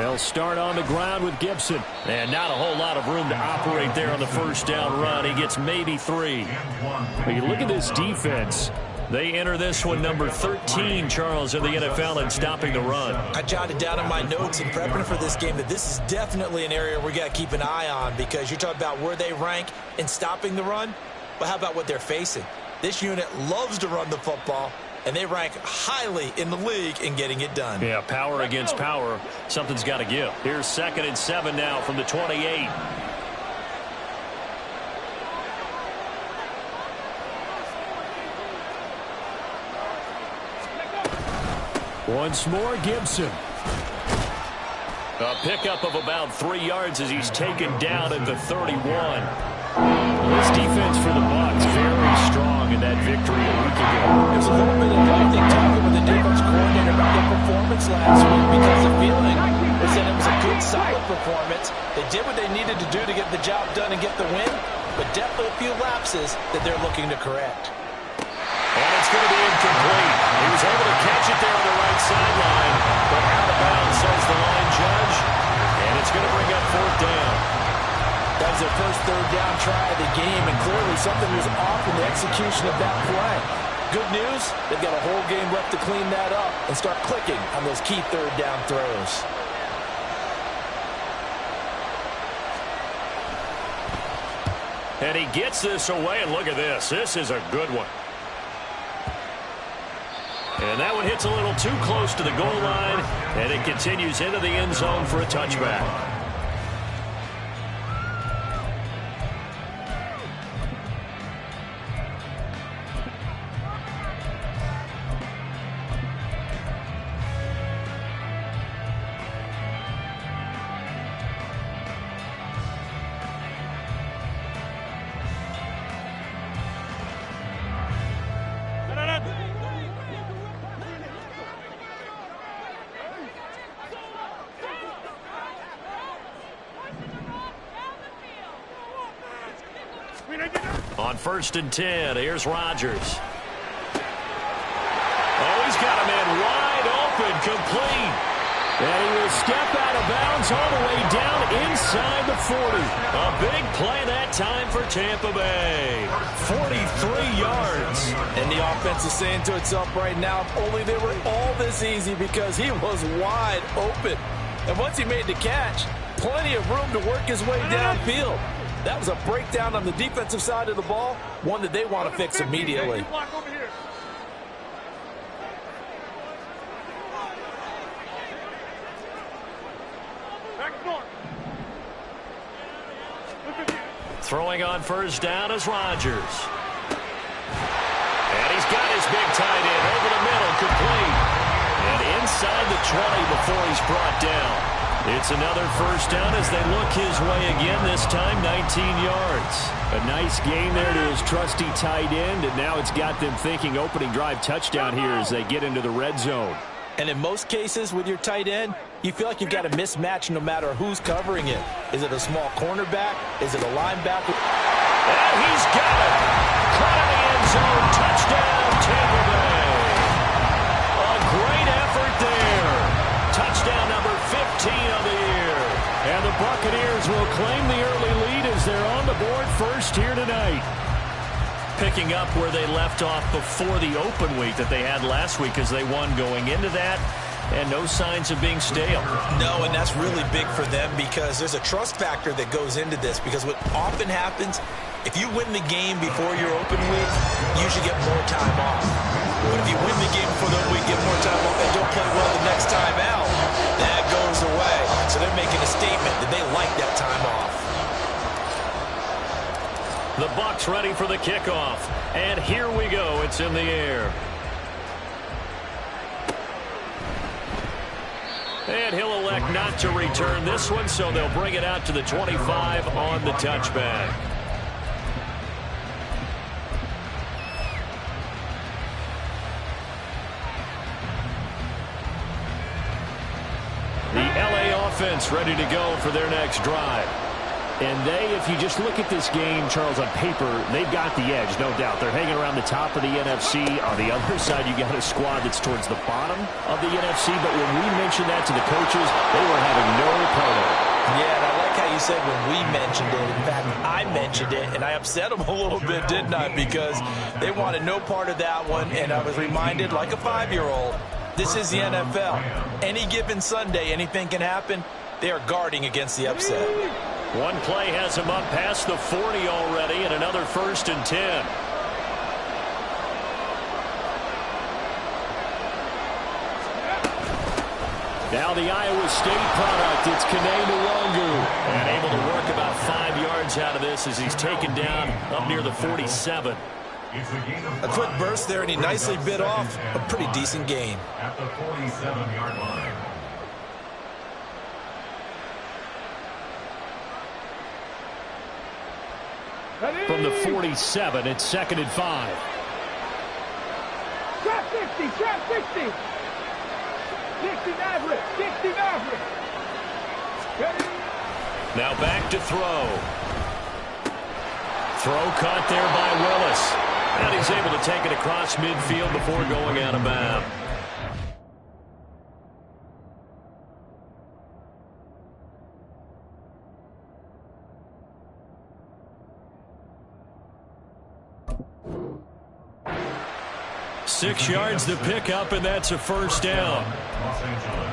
They'll start on the ground with Gibson. And not a whole lot of room to operate there on the first down run. He gets maybe 3. But you look at this defense. They enter this one number 13, Charles, in the NFL in stopping the run. I jotted down in my notes in prepping for this game that this is definitely an area we got to keep an eye on, because you're talking about where they rank in stopping the run. But how about what they're facing? This unit loves to run the football, and they rank highly in the league in getting it done. Yeah, power against power. Something's got to give. Here's 2nd and 7 now from the 28. Once more, Gibson. A pickup of about 3 yards as he's taken down at the 31. This defense for the Bucs very strong in that victory a week ago. There's a little bit of everything talking with the defense coordinator about their performance last week, because the feeling was that it was a good, solid performance. They did what they needed to do to get the job done and get the win, but definitely a few lapses that they're looking to correct. And it's going to be incomplete. He was able to catch it there on the right sideline, but out of bounds, says the line judge, and it's going to bring up 4th down. That was their first 3rd down try of the game, and clearly something was off in the execution of that play. Good news, they've got a whole game left to clean that up and start clicking on those key 3rd down throws. And he gets this away, and look at this. This is a good one. And that one hits a little too close to the goal line, and it continues into the end zone for a touchback. On 1st and 10, here's Rodgers. Oh, he's got a man wide open, complete. And he will step out of bounds all the way down inside the 40. A big play that time for Tampa Bay. 43 yards. And the offense is saying to itself right now, if only they were all this easy, because he was wide open. And once he made the catch, plenty of room to work his way downfield. That was a breakdown on the defensive side of the ball, one that they want to fix immediately. Throwing on 1st down is Rodgers. And he's got his big tight end over the middle, complete. And inside the 20 before he's brought down. It's another 1st down as they look his way again, this time 19 yards. A nice gain there to his trusty tight end, and now it's got them thinking opening drive touchdown here as they get into the red zone. And in most cases with your tight end, you feel like you've got a mismatch no matter who's covering it. Is it a small cornerback? Is it a linebacker? And he's got it. Caught in the end zone. Touchdown, Tampa Bay. A great effort there. Touchdown number 15 of the year. And the Buccaneers will claim the early lead as they're on the board first here tonight. Picking up where they left off before the open week that they had last week as they won going into that. And no signs of being stale. No, and that's really big for them because there's a trust factor that goes into this, because what often happens, if you win the game before your open week, you should get more time off. But if you win the game before the open week, get more time off, and don't play well the next time out, that goes away. So they're making a statement that they like that time off. The Bucs ready for the kickoff. And here we go. It's in the air. And he'll elect not to return this one, so they'll bring it out to the 25 on the touchback. The LA offense ready to go for their next drive. And if you just look at this game, Charles, on paper, they've got the edge, no doubt. They're hanging around the top of the NFC. On the other side, you got a squad that's towards the bottom of the NFC. But when we mentioned that to the coaches, they were having no part of it. Yeah, and I like how you said when we mentioned it. In fact, I mentioned it, and I upset them a little bit, didn't I? Because they wanted no part of that one, and I was reminded, like a 5-year-old, this is the NFL. Any given Sunday, anything can happen. They are guarding against the upset. One play has him up past the 40 already, and another 1st and 10. Now the Iowa State product, it's Kene Nwangwu. And able to work about 5 yards out of this as he's taken down up near the 47. A quick burst there, and he nicely bit off a pretty decent gain. At the 47-yard line. From the 47, it's 2nd and 5. Trap 50, trap 50. 60 Maverick, 60 Maverick. Now back to throw. Throw caught there by Willis. And he's able to take it across midfield before going out of bounds. Six yards to pick up, and that's a 1st down.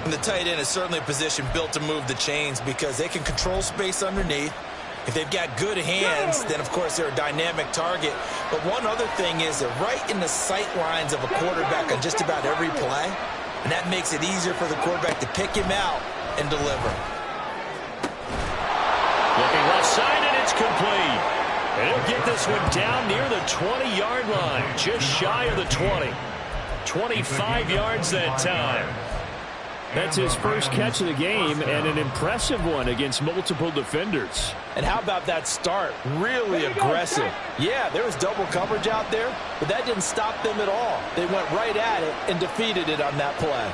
And the tight end is certainly a position built to move the chains because they can control space underneath. If they've got good hands, then, of course, they're a dynamic target. But one other thing is they're right in the sight lines of a quarterback on just about every play, and that makes it easier for the quarterback to pick him out and deliver. Looking left side, and it's complete. And he'll get this one down near the 20-yard line, just shy of the 20. 25 yards that time. That's his first catch of the game, and an impressive one against multiple defenders. And how about that start? Really aggressive. Yeah, there was double coverage out there, but that didn't stop them at all. They went right at it and defeated it on that play.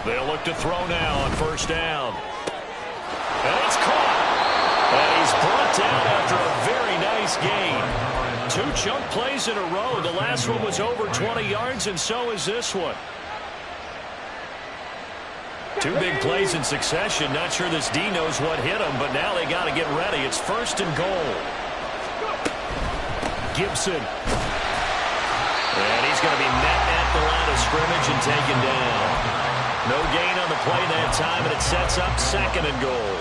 They'll look to throw now on 1st down. And it's caught. And he's brought down after a very nice gain. 2 chunk plays in a row. The last one was over 20 yards, and so is this one. 2 big plays in succession. Not sure this D knows what hit him, but now they got to get ready. It's 1st and goal. Gibson. And he's going to be met at the line of scrimmage and taken down. No gain on the play that time, and it sets up 2nd and goal.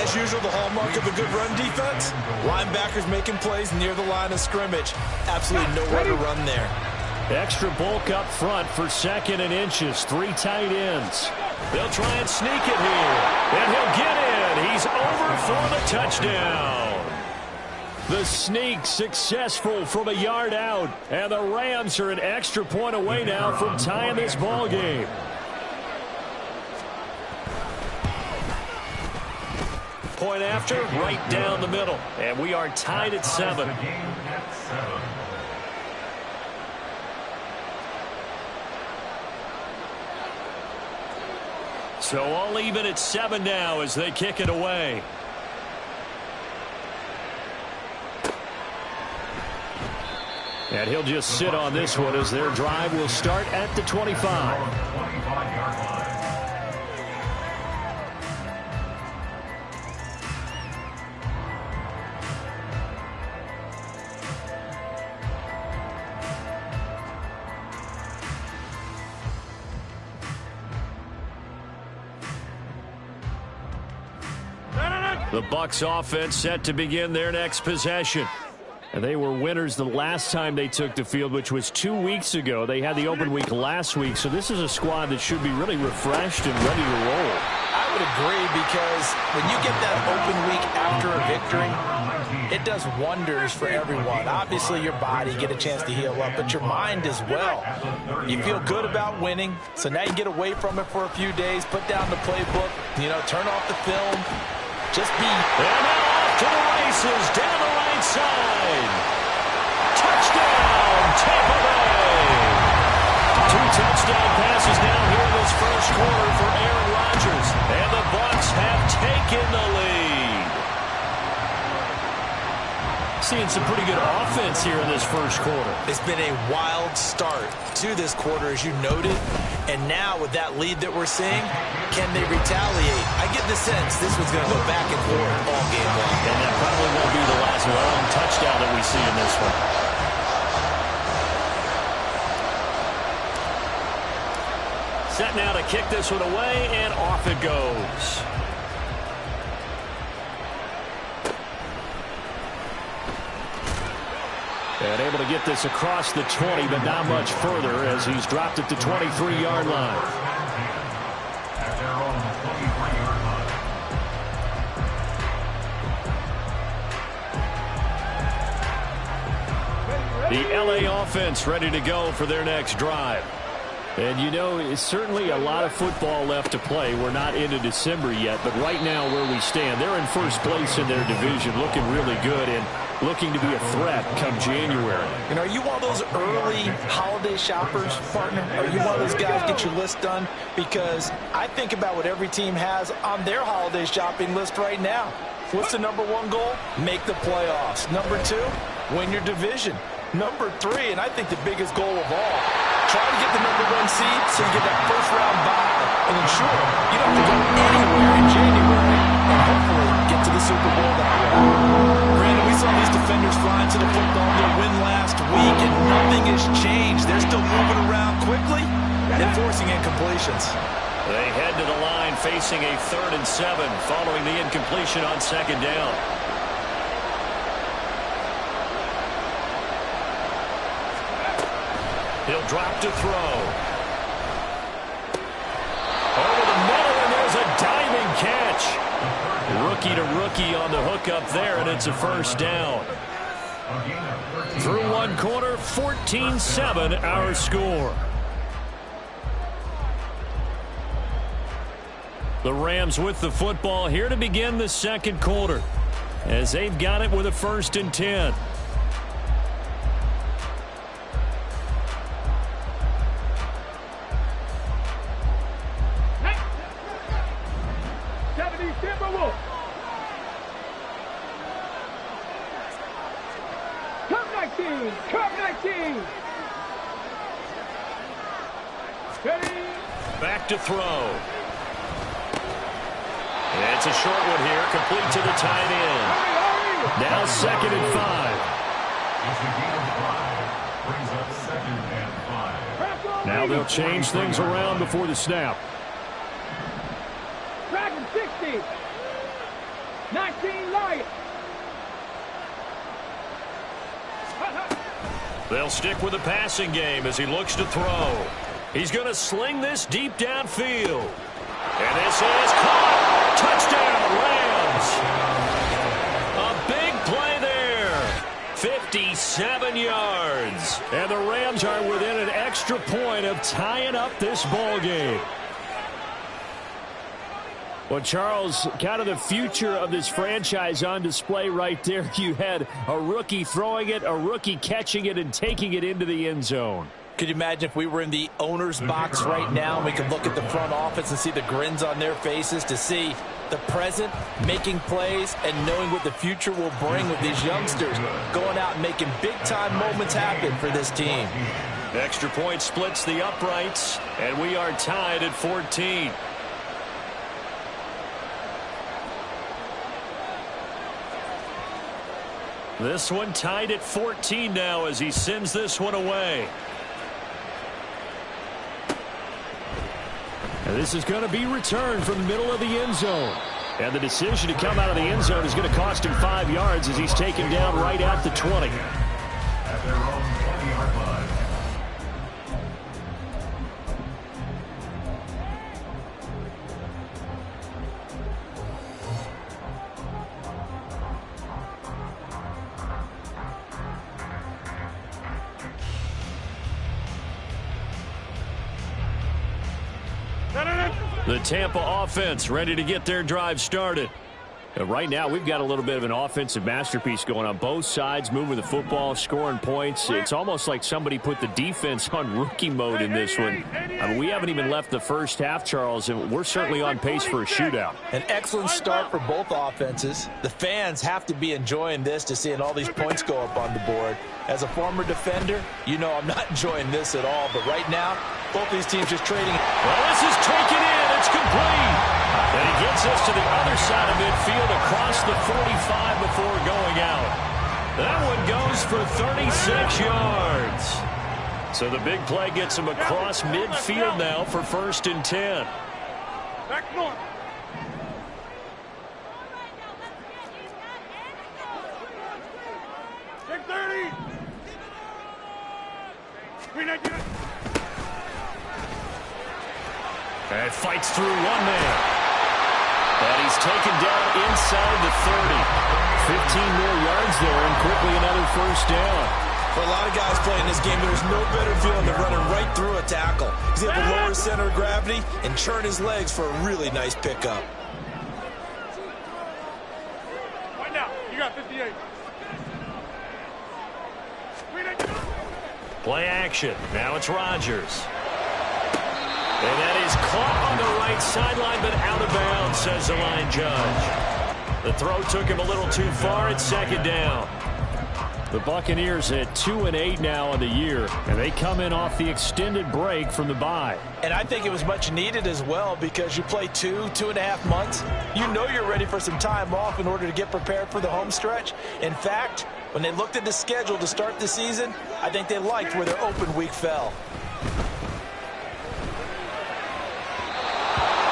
As usual, the hallmark of a good run defense, linebackers making plays near the line of scrimmage. Absolutely nowhere to run there. Extra bulk up front for 2nd and inches. 3 tight ends. They'll try and sneak it here. And he'll get in. He's over for the touchdown. The sneak successful from a yard out. And the Rams are an extra point away now from tying this ball game. Point after, right down the middle. And we are tied at 7. So all even at 7 now as they kick it away. And he'll just sit on this one as their drive will start at the 25. The Bucs offense set to begin their next possession. And they were winners the last time they took the field, which was 2 weeks ago. They had the open week last week, so this is a squad that should be really refreshed and ready to roll. I would agree, because when you get that open week after a victory, it does wonders for everyone. Obviously, your body, get a chance to heal up, but your mind as well. You feel good about winning, so now you get away from it for a few days, put down the playbook, turn off the film, just be. And now off to the races, down the right side. Touchdown, Tampa Bay. 2 touchdown passes now here in this first quarter for Aaron Rodgers. seeing some pretty good offense here in this first quarter. It's been a wild start to this quarter, as you noted. And now with that lead that we're seeing, can they retaliate? I get the sense this was going to go back and forth all game long. And that probably won't be the last long touchdown that we see in this one. Set now to kick this one away, and off it goes. And able to get this across the 20, but not much further as he's dropped it to 23-yard line. At their own 23-yard line. The LA offense ready to go for their next drive. And, you know, it's certainly a lot of football left to play. We're not into December yet, but right now where we stand, they're in first place in their division, looking really good and looking to be a threat come January. And are you one of those early holiday shoppers, partner? Are you one of those guys get your list done? Because I think about what every team has on their holiday shopping list right now. What's the number one goal? Make the playoffs. Number two, win your division. Number three, and I think the biggest goal of all, try to get the number one seed so you get that first round bye and ensure you don't have to go anywhere in January and hopefully get to the Super Bowl that way. Brandon, we saw these defenders flying to the football their win last week, and nothing has changed. They're still moving around quickly and forcing incompletions. They head to the line facing a 3rd and 7 following the incompletion on 2nd down. He'll drop to throw. Over the middle, and there's a diving catch. Rookie to rookie on the hook up there, and it's a first down. Through one quarter, 14-7 our score. The Rams with the football here to begin the second quarter, as they've got it with a 1st and 10. Back to throw. It's a short one here, complete to the tight end. Now 2nd and 5. It's a gain of 5. Brings up 2nd and 5. Now they'll change things around before the snap. Dragon 60. 19 Lions. They'll stick with the passing game as he looks to throw. He's going to sling this deep downfield. And this is caught. Touchdown, Rams. A big play there. 57 yards. And the Rams are within an extra point of tying up this ball game. Well, Charles, kind of the future of this franchise on display right there. You had a rookie throwing it, a rookie catching it, and taking it into the end zone. Could you imagine if we were in the owner's box right now and we could look at the front office and see the grins on their faces, to see the present making plays and knowing what the future will bring with these youngsters going out and making big-time moments happen for this team. Extra point splits the uprights, and we are tied at 14. This one tied at 14 now as he sends this one away. And this is going to be returned from the middle of the end zone. And the decision to come out of the end zone is going to cost him 5 yards as he's taken down right at the 20. At their own 20-yard line. The Tampa offense ready to get their drive started. Right now, we've got a little bit of an offensive masterpiece going on both sides, moving the football, scoring points. It's almost like somebody put the defense on rookie mode in this one. I mean, we haven't even left the first half, Charles, and we're certainly on pace for a shootout. An excellent start for both offenses. The fans have to be enjoying this to seeing all these points go up on the board. As a former defender, you know I'm not enjoying this at all. But right now, both these teams just trading. Well, this is taken in. It's complete. And he gets us to the other side of midfield across the 45 before going out. That one goes for 36 yards. So the big play gets him across midfield now for 1st and 10. Back north. Take 30. And fights through one man. And he's taken down inside the 30. 15 more yards there and quickly another first down. For a lot of guys playing this game, there's no better feeling than running right through a tackle. He's able to lower his center of gravity and churn his legs for a really nice pickup. Right now, you got 58. Play action. Now it's Rodgers. And that is caught on the right sideline, but out of bounds, says the line judge. The throw took him a little too far. It's 2nd down. The Buccaneers at 2-8 now on the year, and they come in off the extended break from the bye. And I think it was much needed as well because you play 2.5 months. You know you're ready for some time off in order to get prepared for the home stretch. In fact, when they looked at the schedule to start the season, I think they liked where their open week fell.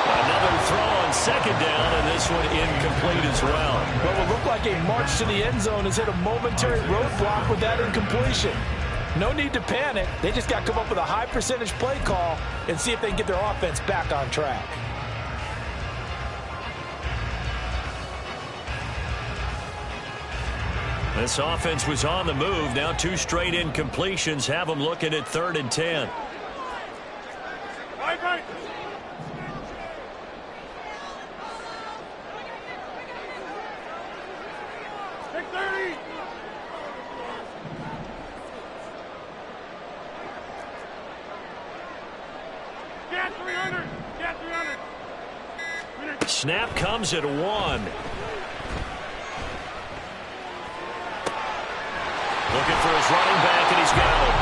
Another throw on 2nd down, and this one incomplete as well. What will look like a march to the end zone has hit a momentary roadblock with that incompletion. No need to panic. They just got to come up with a high percentage play call and see if they can get their offense back on track. This offense was on the move. Now 2 straight incompletions have them looking at 3rd and 10. Right. Take 30. Get 300. Get 300. Snap comes at 1. Looking for his running back, and he's got it.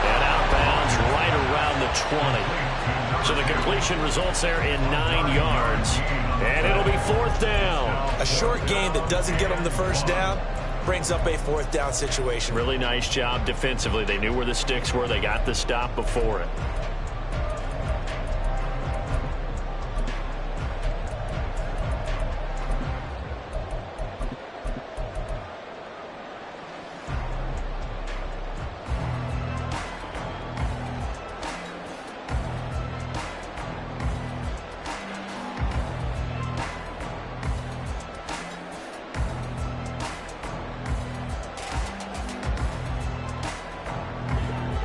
And out of bounds right around the 20. So the completion results there in 9 yards. And it'll be 4th down. A short gain that doesn't get them the first down brings up a 4th down situation. Really nice job defensively. They knew where the sticks were. They got the stop before it.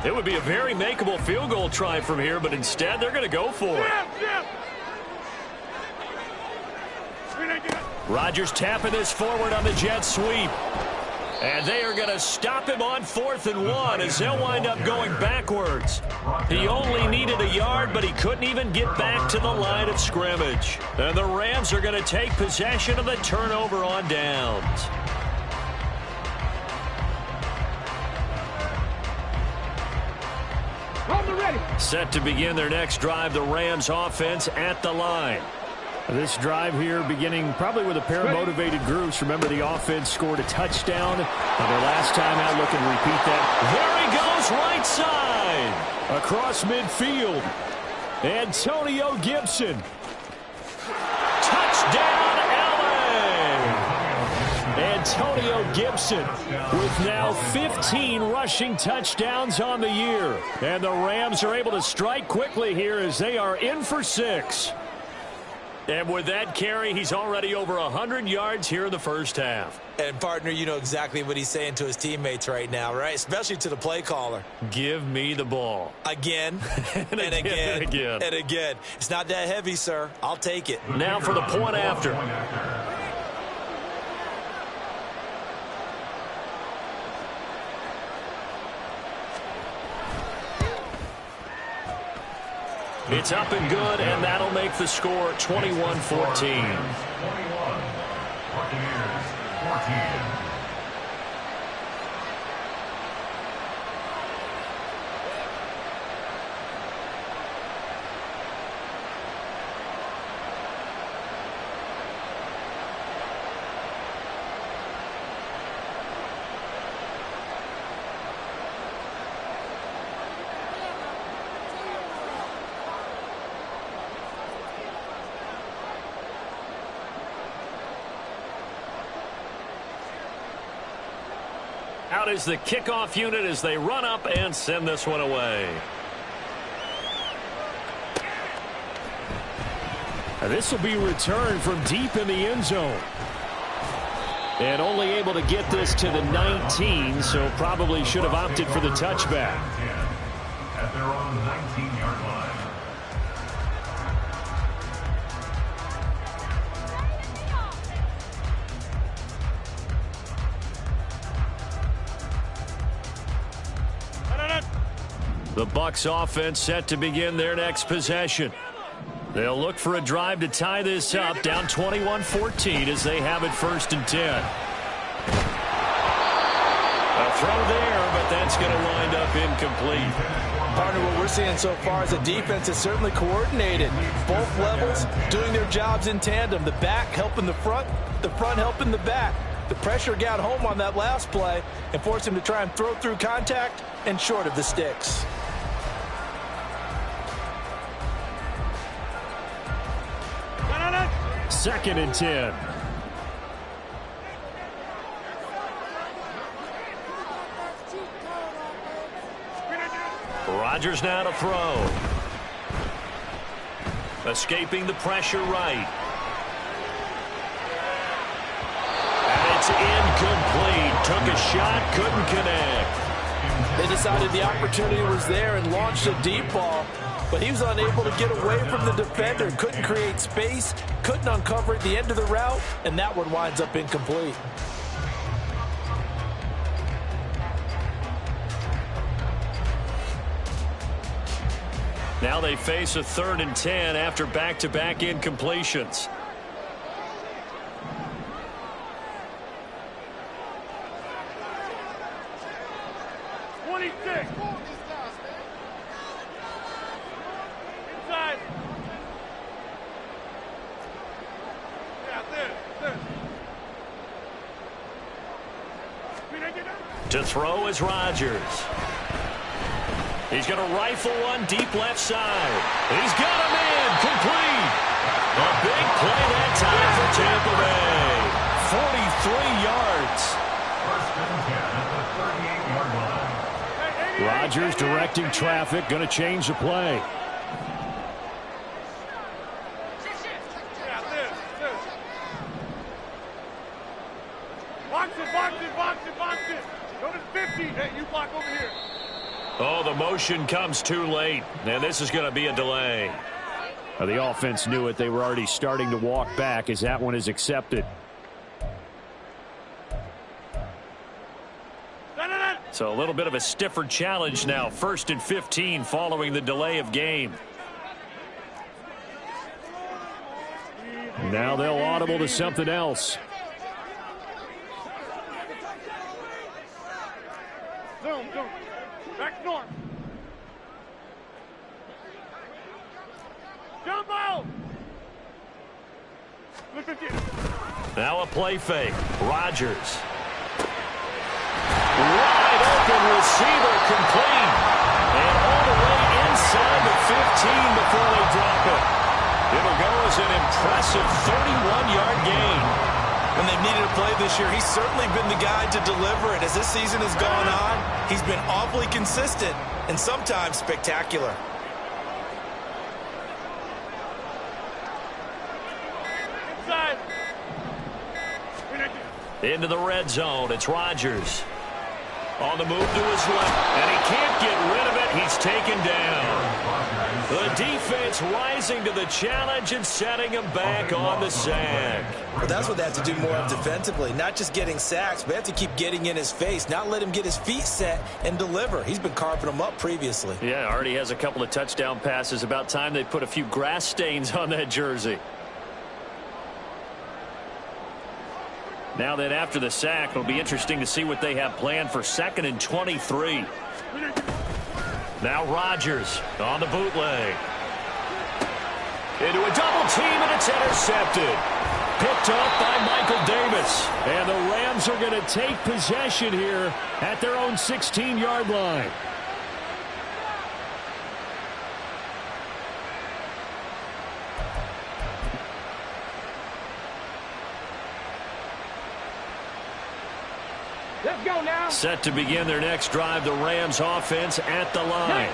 It would be a very makeable field goal try from here, but instead they're going to go for it. Rodgers tapping this forward on the jet sweep. And they are going to stop him on 4th and 1 as they'll wind up going backwards. He only needed a yard, but he couldn't even get back to the line of scrimmage. And the Rams are going to take possession of the turnover on downs. Set to begin their next drive, the Rams offense at the line. This drive here beginning probably with a pair of motivated groups. Remember, the offense scored a touchdown on their last time out. Looking to repeat that. There he goes, right side. Across midfield. Antonio Gibson. Touchdown, Antonio Gibson with now 15 rushing touchdowns on the year. And the Rams are able to strike quickly here as they are in for 6. And with that carry, he's already over 100 yards here in the first half. And, partner, you know exactly what he's saying to his teammates right now, right? Especially to the play caller. Give me the ball. Again, and again, and again. And again. It's not that heavy, sir. I'll take it. Now for the point after. It's up and good, and that'll make the score 21-14. 21. Buccaneers 14. Out is the kickoff unit as they run up and send this one away. This will be returned from deep in the end zone. And only able to get this to the 19, so probably should have opted for the touchback. At their own 19-yard line. The Bucs offense set to begin their next possession. They'll look for a drive to tie this up, down 21-14 as they have it 1st and 10. A throw there, but that's going to wind up incomplete. Partner, what we're seeing so far is the defense is certainly coordinated. Both levels doing their jobs in tandem. The back helping the front helping the back. The pressure got home on that last play and forced him to try and throw through contact and short of the sticks. Second and 10. Rodgers now to throw. Escaping the pressure right. And it's incomplete. Took a shot, couldn't connect. They decided the opportunity was there and launched a deep ball, but he was unable to get away from the defender. Couldn't create space, couldn't uncover at the end of the route, and that one winds up incomplete. Now they face a 3rd and 10 after back-to-back incompletions. To throw is Rodgers. He's going to rifle one deep left side. He's got a man complete. A big play that time for Tampa Bay. 43 yards. Rodgers directing traffic, going to change the play. Oh, the motion comes too late, and this is going to be a delay. The offense knew it. They were already starting to walk back as that one is accepted. So a little bit of a stiffer challenge now. 1st and 15 following the delay of game. Now they'll audible to something else. Back north. Jumbo! Now a play fake. Rodgers. Wide open receiver complete. And all the way inside the 15 before they drop it. It'll go as an impressive 31-yard gain. When they've needed a play this year, he's certainly been the guy to deliver it. As this season has gone on, he's been awfully consistent and sometimes spectacular. Inside. Into the red zone. It's Rodgers. On the move to his left. And he can't get rid of it. He's taken down. The defense rising to the challenge and setting him back on the sack. Well, that's what they have to do more of defensively. Not just getting sacks, but they have to keep getting in his face, not let him get his feet set and deliver. He's been carving them up previously. Yeah, already has a couple of touchdown passes. About time they put a few grass stains on that jersey. Now then, after the sack, it'll be interesting to see what they have planned for 2nd and 23. Now Rodgers on the bootleg. Into a double team, and it's intercepted. Picked up by Michael Davis. And the Rams are going to take possession here at their own 16-yard line. Let's go now. Set to begin their next drive, the Rams offense at the line.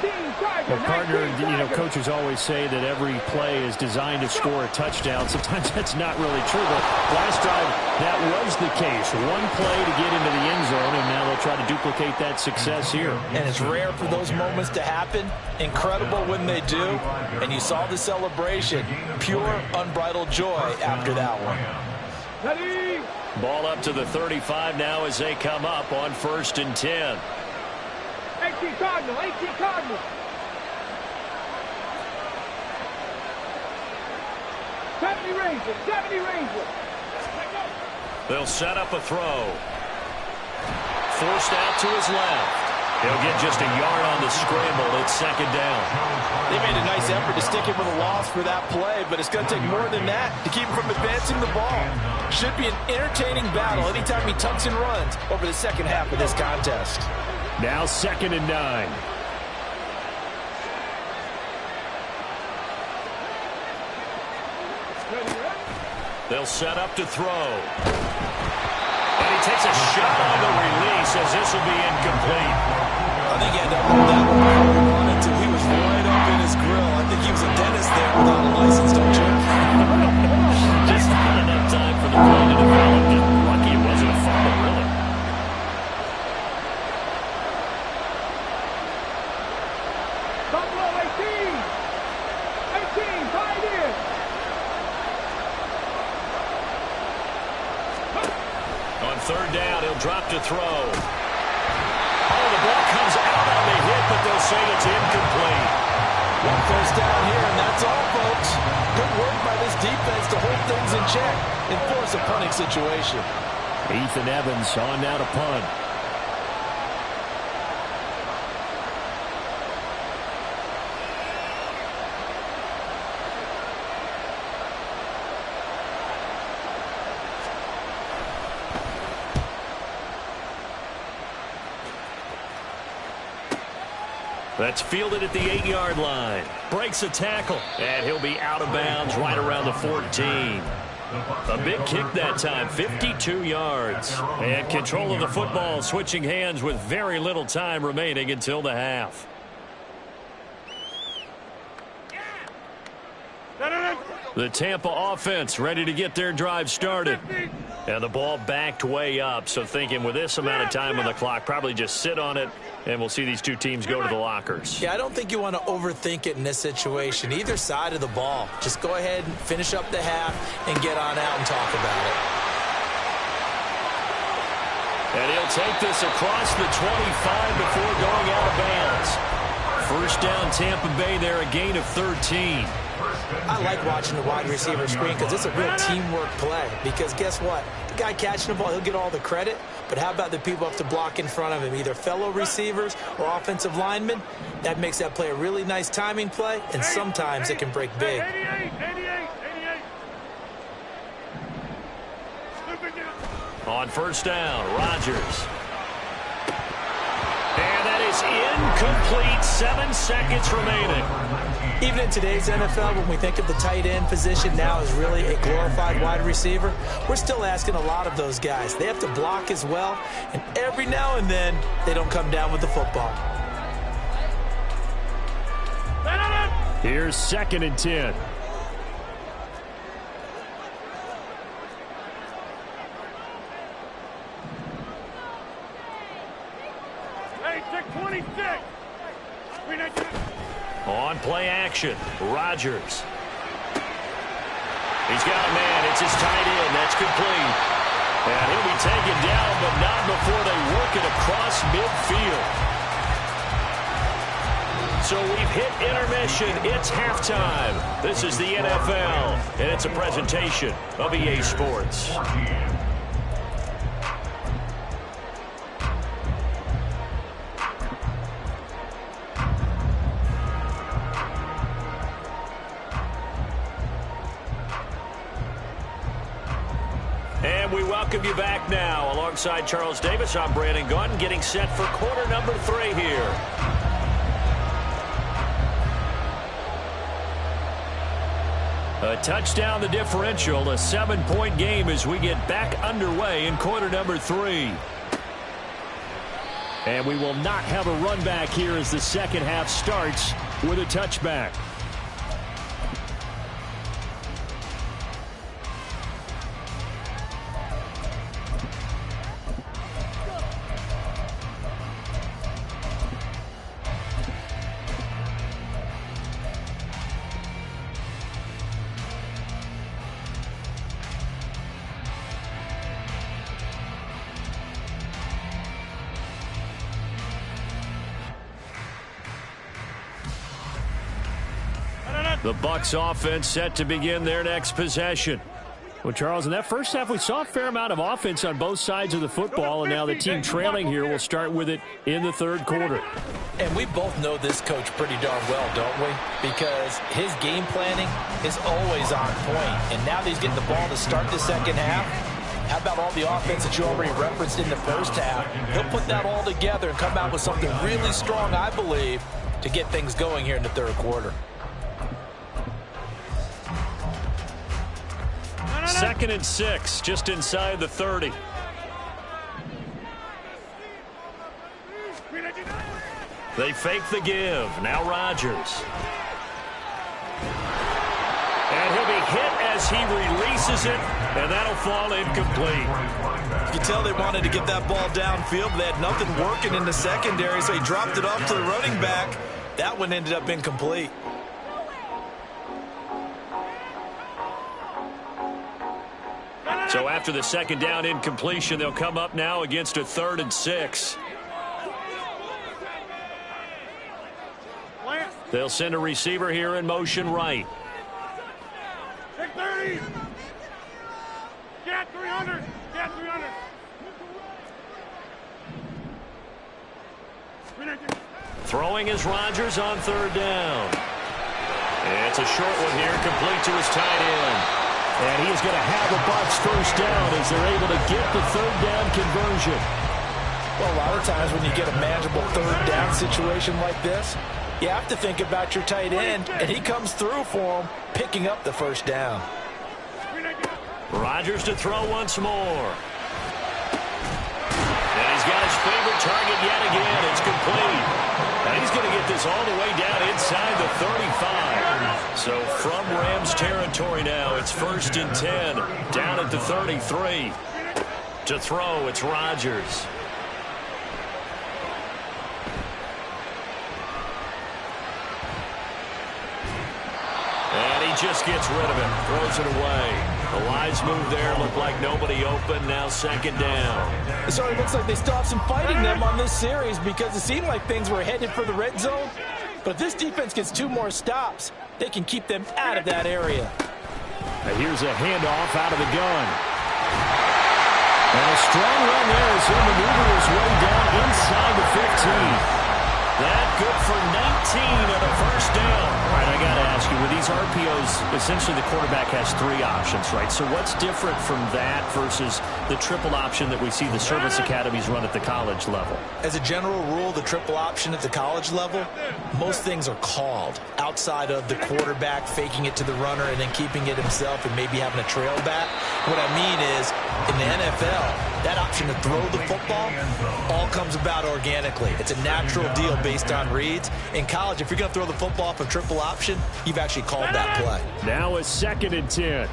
Well, partner, coaches always say that every play is designed to score a touchdown. Sometimes that's not really true, but last drive, that was the case. One play to get into the end zone, and now they'll try to duplicate that success here. And it's rare for those moments to happen. Incredible when they do. And you saw the celebration. Pure, unbridled joy after that one. Ready? Ball up to the 35 now as they come up on 1st and 10. 18 Cardinal, 18 Cardinal. 70 Rangers, 70 Rangers. They'll set up a throw. Forced out to his left. He'll get just a yard on the scramble. It's 2nd down. They made a nice effort to stick it with a loss for that play, but it's going to take more than that to keep him from advancing the ball. Should be an entertaining battle anytime he tucks and runs over the second half of this contest. Now 2nd and 9. They'll set up to throw. And he takes a shot on the release as this will be incomplete. I think he had to hold that one before he wanted to. He was right up in his grill. I think he was a dentist there without a license, don't you? Just not enough time for the play to develop. Just lucky it wasn't a fumble, really. Buffalo 18. 18, tied in. On 3rd down, he'll drop to throw. Oh, the ball comes out on the hit, but they'll say it's incomplete. One first down here, and that's all, folks. Good work by this defense to hold things in check and force a punting situation. Ethan Evans on now to punt. That's fielded at the 8-yard line. Breaks a tackle, and he'll be out of bounds right around the 14. A big kick that time, 52 yards. And control of the football, switching hands with very little time remaining until the half. The Tampa offense ready to get their drive started. And the ball backed way up, so thinking with this amount of time on the clock, probably just sit on it, and we'll see these two teams go to the lockers. Yeah, I don't think you want to overthink it in this situation. Either side of the ball. Just go ahead and finish up the half and get on out and talk about it. And he'll take this across the 25 before going out of bounds. First down, Tampa Bay there, a gain of 13. I like watching the wide receiver screen because it's a real teamwork play. Because guess what? The guy catching the ball, he'll get all the credit. But how about the people have to block in front of him, either fellow receivers or offensive linemen? That makes that play a really nice timing play, and sometimes it can break big. 88. On first down, Rodgers. And that is incomplete. 7 seconds remaining. Even in today's NFL, when we think of the tight end position now as really a glorified wide receiver, we're still asking a lot of those guys. They have to block as well, and every now and then, they don't come down with the football. Here's 2nd and 10. On play action. Rodgers. He's got a man. It's his tight end. That's complete. And he'll be taken down, but not before they work it across midfield. So we've hit intermission. It's halftime. This is the NFL, and it's a presentation of EA Sports. And we welcome you back now. Alongside Charles Davis, I'm Brandon Gaudin, getting set for quarter number 3 here. A touchdown the differential, a 7-point game as we get back underway in quarter number 3. And we will not have a run back here as the second half starts with a touchback. The Bucs offense set to begin their next possession. Well, Charles, in that first half, we saw a fair amount of offense on both sides of the football, and now the team trailing here will start with it in the third quarter. And we both know this coach pretty darn well, don't we? Because his game planning is always on point. And now that he's getting the ball to start the second half, how about all the offense that you already referenced in the first half? He'll put that all together and come out with something really strong, I believe, to get things going here in the third quarter. Second and 6, just inside the 30. They fake the give. Now Rodgers. And he'll be hit as he releases it, and that'll fall incomplete. You can tell they wanted to get that ball downfield, but they had nothing working in the secondary, so he dropped it off to the running back. That one ended up incomplete. So after the second down incompletion, they'll come up now against a 3rd and 6. They'll send a receiver here in motion right. Take 30. Get 300. Get 300. Throwing is Rodgers on 3rd down. It's a short one here, complete to his tight end. And he's going to have the Bucs first down as they're able to get the 3rd down conversion. Well, a lot of times when you get a manageable 3rd down situation like this, you have to think about your tight end, and he comes through for him, picking up the first down. Rodgers to throw once more. And he's got his favorite target yet again. It's complete. And he's going to get this all the way down inside the 35. So from Rams territory now, it's 1st and 10, down at the 33. To throw, it's Rodgers. And he just gets rid of it, throws it away. The wise move there, looked like nobody open, now 2nd down. So it looks like they still have some fighting them on this series because it seemed like things were headed for the red zone. But if this defense gets 2 more stops, they can keep them out of that area. Now here's a handoff out of the gun. And a strong run there as he'll maneuver his way down inside the 15. That good for 19 and a first down. All right, I got to ask you, with these RPOs, essentially the quarterback has 3 options, right? So what's different from that versus the triple option that we see the service academies run at the college level? As a general rule, the triple option at the college level, most things are called outside of the quarterback faking it to the runner and then keeping it himself and maybe having a trail back. What I mean is, in the NFL, that option to throw the football all comes about organically. It's a natural deal based on reads. In college, if you're going to throw the football off a triple option, you've actually called that play. Now a 2nd and 10.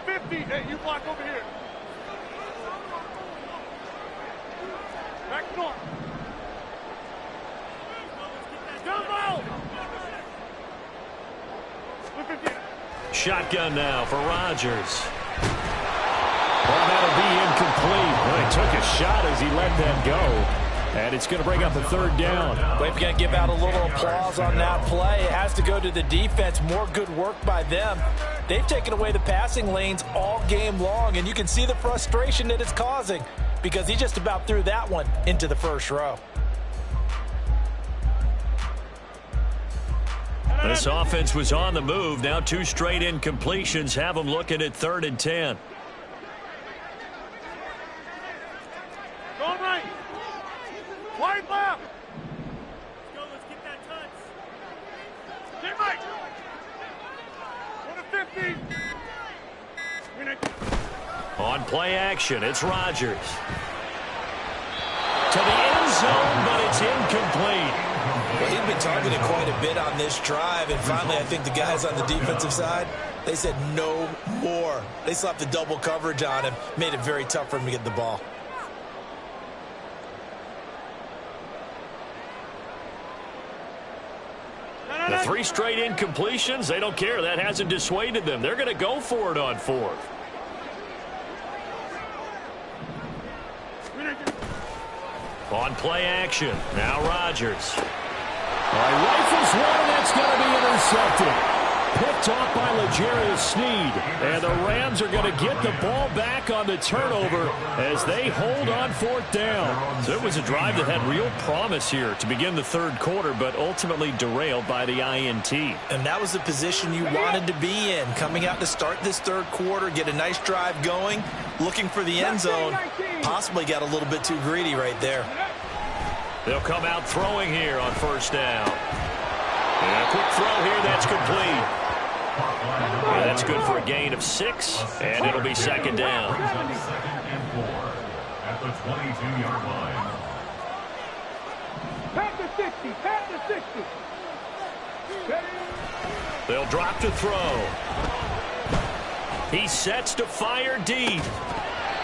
50. Hey, you block over here. Back north. Shotgun now for Rodgers. Well, that'll be incomplete. Well, he took a shot as he let that go. And it's going to bring up a third down. But if you're going to give out a little applause on that play, it has to go to the defense. More good work by them. They've taken away the passing lanes all game long, and you can see the frustration that it's causing because he just about threw that one into the first row. This offense was on the move. Now 2 straight incompletions have them looking at 3rd and 10. Go right. Wide left. Let's go. Let's get that touch. Get right. Go to 50. On play action, it's Rodgers. To the end zone, but it's incomplete. Well, he'd been targeted quite a bit on this drive, and finally I think the guys on the defensive side, they said no more. They slapped the double coverage on him, made it very tough for him to get the ball. The 3 straight incompletions, they don't care. That hasn't dissuaded them. They're going to go for it on 4th. On play action, now Rodgers. Rifles one, that's going to be intercepted. Picked off by L'Jarius Sneed. And the Rams are going to get the ball back on the turnover as they hold on 4th down. So it was a drive that had real promise here to begin the 3rd quarter, but ultimately derailed by the INT. And that was the position you wanted to be in. Coming out to start this 3rd quarter, get a nice drive going, looking for the end zone. Possibly got a little bit too greedy right there. They'll come out throwing here on 1st down. And a quick throw here, that's complete. And that's good for a gain of 6, and it'll be 2nd down. 2nd and 4 at the 22-yard line. Pat the 60. Pat the 60. They'll drop to throw. He sets to fire deep.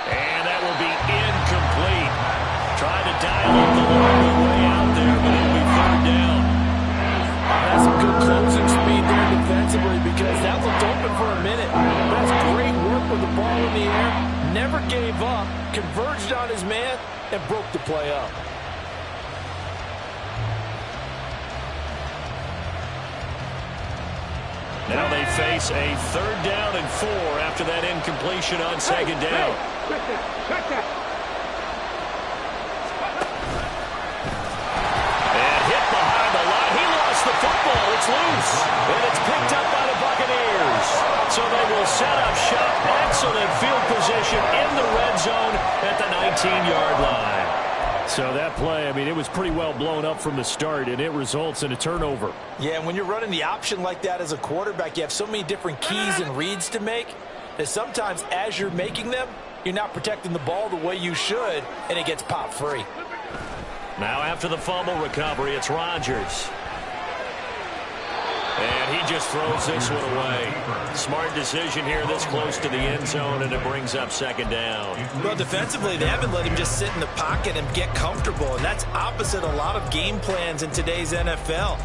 And that will be incomplete. Trying to dial up the long way out there, but it'll be 3rd down. That's some good closing speed there defensively because that looked open for a minute. That's great work with the ball in the air. Never gave up, converged on his man, and broke the play up. Now they face a 3rd down and 4 after that incompletion on 2nd down. Check that. And hit behind the line. He lost the football. It's loose. And it's picked up by the Buccaneers. So they will set up shop. Excellent field position in the red zone at the 19-yard line. So that play, I mean, it was pretty well blown up from the start, and it results in a turnover. Yeah, and when you're running the option like that as a quarterback, you have so many different keys and reads to make that sometimes as you're making them, you're not protecting the ball the way you should, and it gets popped free. Now after the fumble recovery, it's Rodgers. And he just throws this one away. Smart decision here this close to the end zone, and it brings up 2nd down. Well, defensively, they haven't let him just sit in the pocket and get comfortable, and that's opposite a lot of game plans in today's NFL.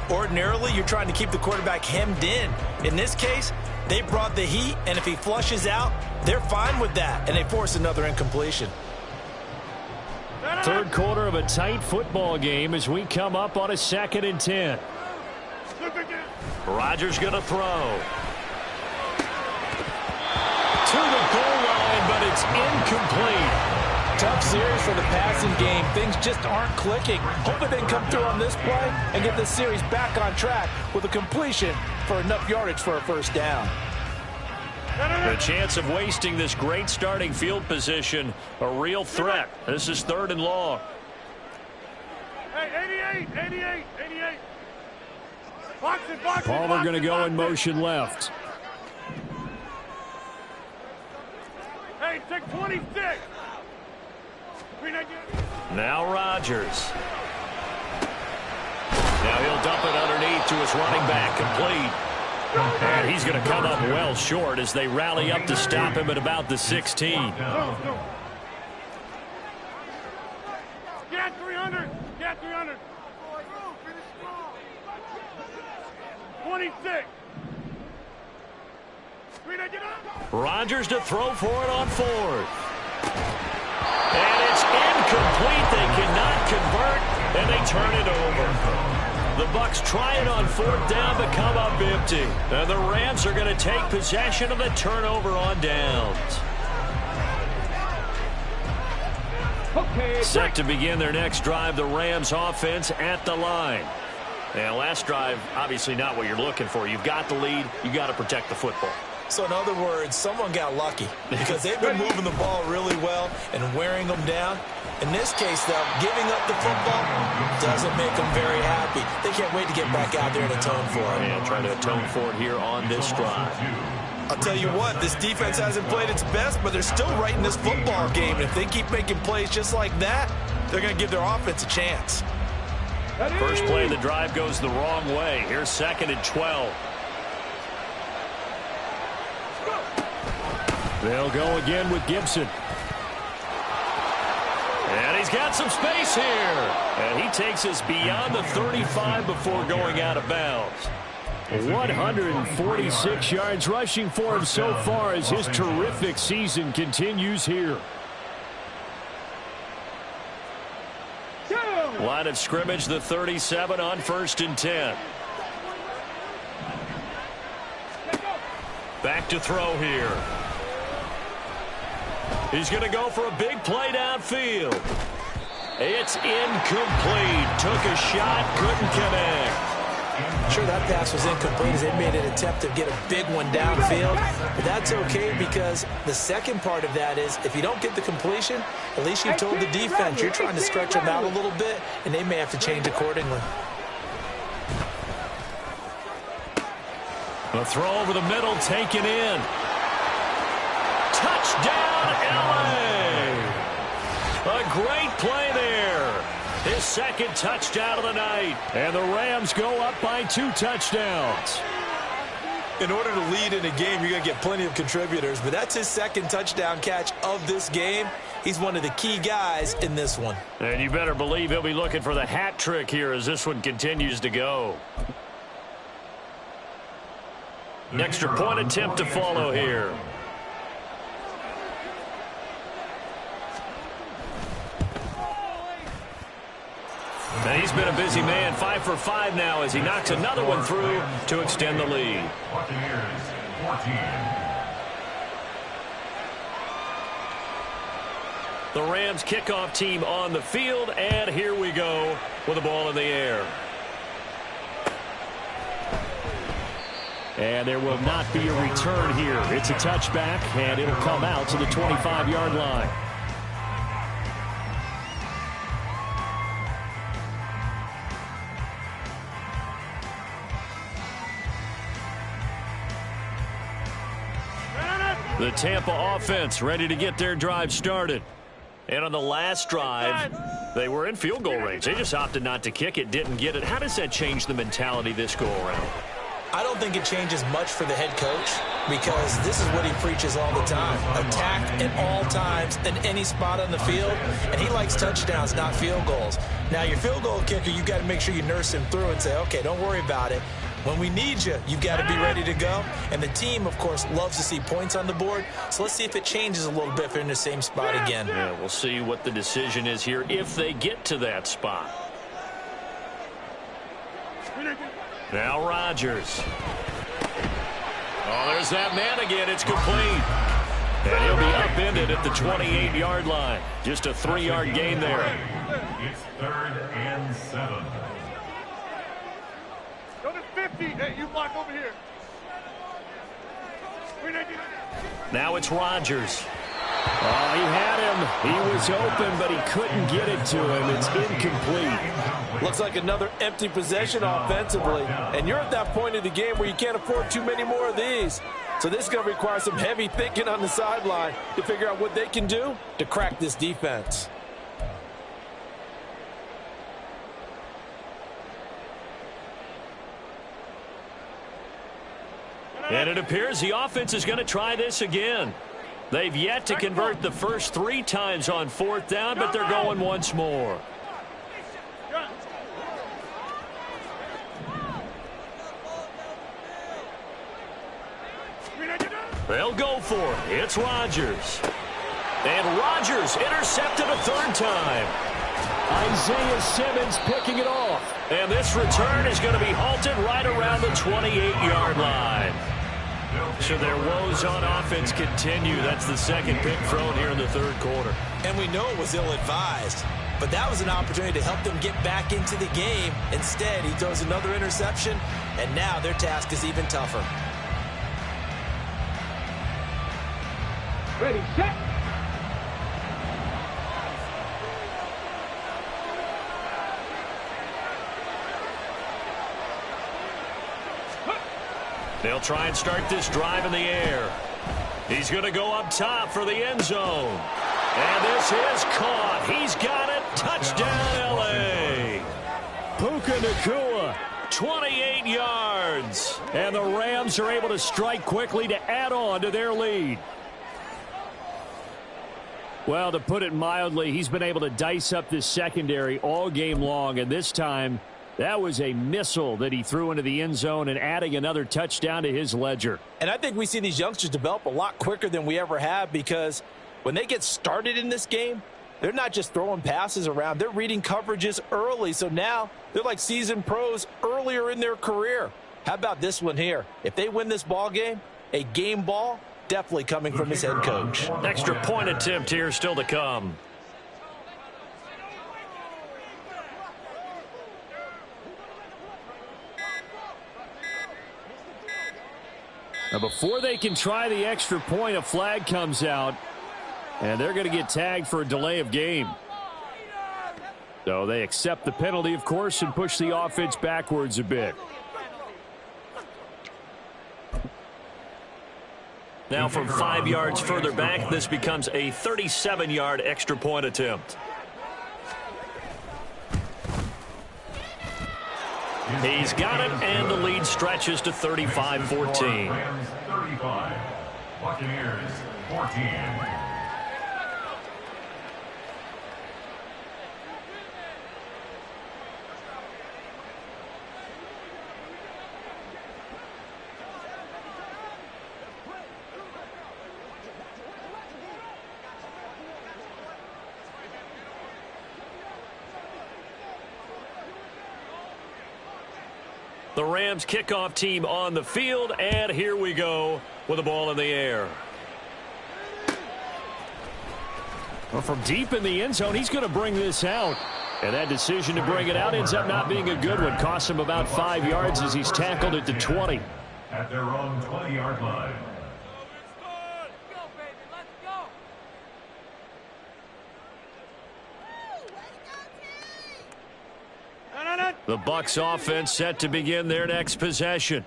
Ordinarily, you're trying to keep the quarterback hemmed in. In this case, they brought the heat, and if he flushes out, they're fine with that, and they force another incompletion. 3rd quarter of a tight football game as we come up on a 2nd and 10. Rodgers going to throw. To the goal line, but it's incomplete. Tough series for the passing game. Things just aren't clicking. Hoping they can come through on this play and get this series back on track with a completion for enough yardage for a 1st down. The chance of wasting this great starting field position, a real threat. This is 3rd and long. Hey, 88. Box it. Palmer going to go in motion left. Hey, take 26. Now Rodgers. Now he'll dump it underneath to his running back, complete. And he's going to come up well short as they rally up to stop him at about the 16. Get 300. 26. Rodgers to throw for it on fourth. And it's incomplete. They cannot convert, and they turn it over. The Bucs try it on fourth down but come up empty. And the Rams are going to take possession of the turnover on downs. Set to begin their next drive, the Rams offense at the line. And last drive, obviously not what you're looking for. You've got the lead. You've got to protect the football. So in other words, someone got lucky because they've been moving the ball really well and wearing them down. In this case, though, giving up the football doesn't make them very happy. They can't wait to get back out there and atone for it. And trying to atone for it here on this drive. I'll tell you what, this defense hasn't played its best, but they're still right in this football game. And if they keep making plays just like that, they're going to give their offense a chance. First play of the drive goes the wrong way. Here's 2nd and 12. They'll go again with Gibson. And he's got some space here. And he takes us beyond the 35 before going out of bounds. 146 yards rushing for him so far as his terrific season continues here. Line of scrimmage, the 37 on 1st and 10. Back to throw here. He's going to go for a big play downfield. It's incomplete. Took a shot, couldn't connect. Sure, that pass was incomplete as they made an attempt to get a big one downfield. But that's okay because the second part of that is if you don't get the completion, at least you told the defense you're trying to stretch them out a little bit, and they may have to change accordingly. A throw over the middle, taken in. Touchdown, LA! A great play there. His 2nd touchdown of the night. And the Rams go up by 2 touchdowns. In order to lead in a game, you're going to get plenty of contributors, but that's his 2nd touchdown catch of this game. He's one of the key guys in this one. And you better believe he'll be looking for the hat trick here as this one continues to go. An extra point attempt to follow here. And he's been a busy man, 5 for 5 now as he knocks another one through to extend the lead. Buccaneers 14. The Rams kickoff team on the field, and here we go with the ball in the air. And there will not be a return here. It's a touchback, and it'll come out to the 25-yard line. The Tampa offense ready to get their drive started. And on the last drive, they were in field goal range. They just opted not to kick it, didn't get it. How does that change the mentality this go-around? I don't think it changes much for the head coach because this is what he preaches all the time. Attack at all times in any spot on the field, and he likes touchdowns, not field goals. Now, your field goal kicker, you've got to make sure you nurse him through and say, okay, don't worry about it. When we need you, you've got to be ready to go. And the team, of course, loves to see points on the board. So let's see if it changes a little bit if they're in the same spot again. Yeah, we'll see what the decision is here if they get to that spot. Now Rodgers. Oh, there's that man again. It's complete. And he'll be upended at the 28-yard line. Just a 3-yard gain there. It's 3rd and 7. Go to 50. Hey, you block over here. Now it's Rodgers. Oh, he had him. He was open, but he couldn't get it to him. It's incomplete. Looks like another empty possession offensively. And you're at that point of the game where you can't afford too many more of these. So this is going to require some heavy thinking on the sideline to figure out what they can do to crack this defense. And it appears the offense is going to try this again. They've yet to convert the first 3 times on 4th down, but they're going once more. They'll go for it. It's Rodgers. And Rodgers intercepted a third time. Isaiah Simmons picking it off. And this return is going to be halted right around the 28-yard line. So their woes on offense continue. That's the second pick thrown here in the third quarter. And we know it was ill-advised, but that was an opportunity to help them get back into the game. Instead, he throws another interception, and now their task is even tougher. Ready, set. They'll try and start this drive in the air. He's going to go up top for the end zone. And this is caught. He's got it. Touchdown, L.A. Puka Nacua. 28 yards. And the Rams are able to strike quickly to add on to their lead. Well, to put it mildly, he's been able to dice up this secondary all game long, and this time that was a missile that he threw into the end zone and adding another touchdown to his ledger. And I think we see these youngsters develop a lot quicker than we ever have, because when they get started in this game, they're not just throwing passes around. They're reading coverages early. So now they're like seasoned pros earlier in their career. How about this one here? If they win this ball game, a game ball, definitely coming from his head coach. Extra point attempt here still to come. Now, before they can try the extra point, a flag comes out, and they're going to get tagged for a delay of game. So they accept the penalty, of course, and push the offense backwards a bit. Now from 5 yards further back, this becomes a 37-yard extra point attempt. He's got it, and the lead stretches to 35-14. Rams 35, Buccaneers 14. The Rams kickoff team on the field, and here we go with the ball in the air. Well, from deep in the end zone, he's going to bring this out. And that decision to bring it out ends up not being a good one. Cost him about 5 yards as he's tackled at the 20. At their own 20-yard line. The Bucs offense set to begin their next possession.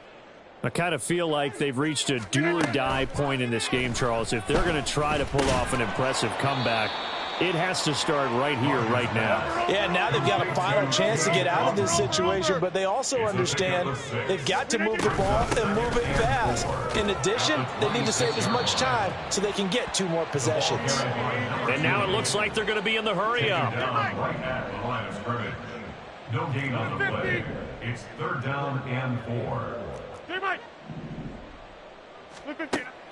I kind of feel like they've reached a do-or-die point in this game, Charles. If they're going to try to pull off an impressive comeback, it has to start right here, right now. Yeah, now they've got a final chance to get out of this situation, but they also understand they've got to move the ball and move it fast. In addition, they need to save as much time so they can get 2 more possessions. And now it looks like they're going to be in the hurry-up. Right at the line of scrimmage. No gain on the play. It's 3rd down and 4.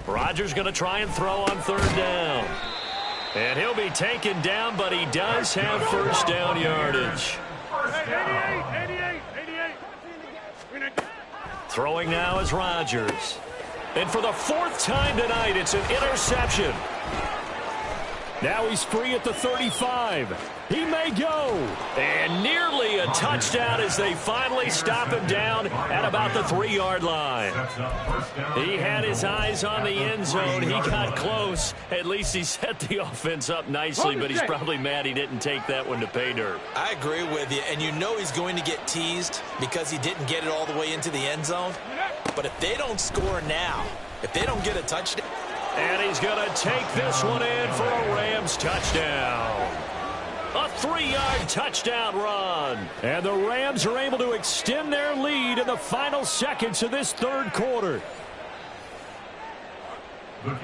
Rodgers going to try and throw on 3rd down. And he'll be taken down, but he does have first down yardage. Throwing now is Rodgers. And for the 4th time tonight, it's an interception. Now he's free at the 35. He may go. And nearly a touchdown as they finally stop him down at about the 3-yard line. He had his eyes on the end zone. He got close. At least he set the offense up nicely, but he's probably mad he didn't take that one to pay dirt. I agree with you, and you know he's going to get teased because he didn't get it all the way into the end zone. But if they don't score now, if they don't get a touchdown. And he's going to take this one in for a Rams touchdown. A 3-yard touchdown run. And the Rams are able to extend their lead in the final seconds of this 3rd quarter.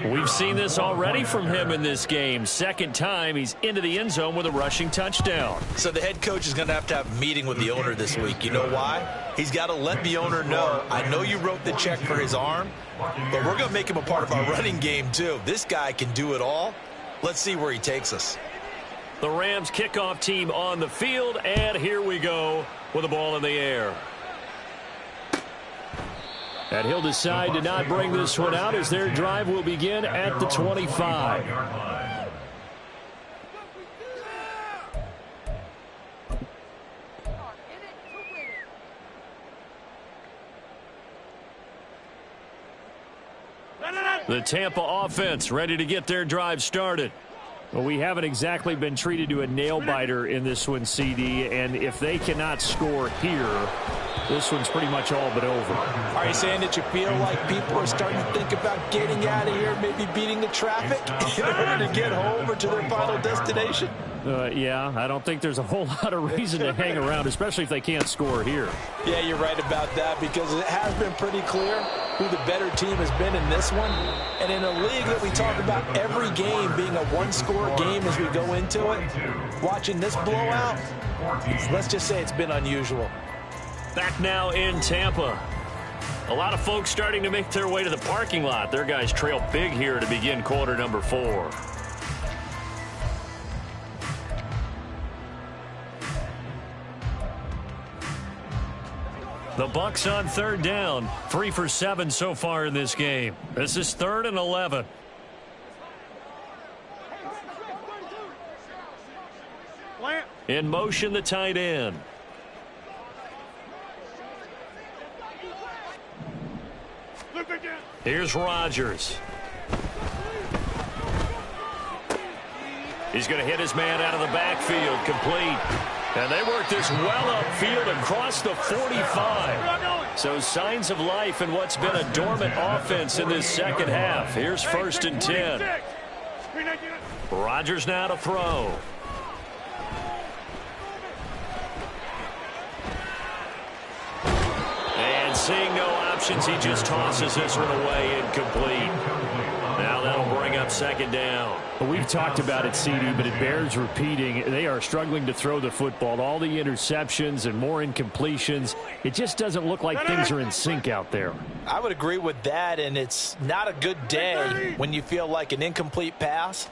We've seen this already from him in this game. Second time he's into the end zone with a rushing touchdown. So the head coach is going to have a meeting with the owner this week. You know why? He's got to let the owner know, I know you wrote the check for his arm, but we're going to make him a part of our running game too. This guy can do it all. Let's see where he takes us. The Rams kickoff team on the field, and here we go with the ball in the air. And he'll decide to not bring this one out as their drive will begin at the 25. The Tampa offense ready to get their drive started. Well, we haven't exactly been treated to a nail-biter in this one, CD, and if they cannot score here, this one's pretty much all but over. Are you saying that you feel like people are starting to think about getting out of here, maybe beating the traffic in order to get home or to their final destination? Yeah, I don't think there's a whole lot of reason to hang around, especially if they can't score here. Yeah, you're right about that because it has been pretty clear who the better team has been in this one. And in a league that we talk about every game being a one-score game as we go into it, watching this blowout, let's just say it's been unusual. Back now in Tampa. A lot of folks starting to make their way to the parking lot. Their guys trail big here to begin quarter number 4. The Bucs on third down. 3 for 7 so far in this game. This is 3rd and 11. In motion, the tight end. Here's Rodgers. He's going to hit his man out of the backfield, complete. And they work this well upfield across the 45. So signs of life in what's been a dormant offense in this second half. Here's 1st and 10. Rodgers now to throw. And seeing no options, he just tosses this one away, incomplete. Now that'll bring up 2nd down. Well, we've talked about it, CD, but it bears repeating. They are struggling to throw the football. All the interceptions and more incompletions. It just doesn't look like things are in sync out there. I would agree with that, and it's not a good day when you feel like an incomplete pass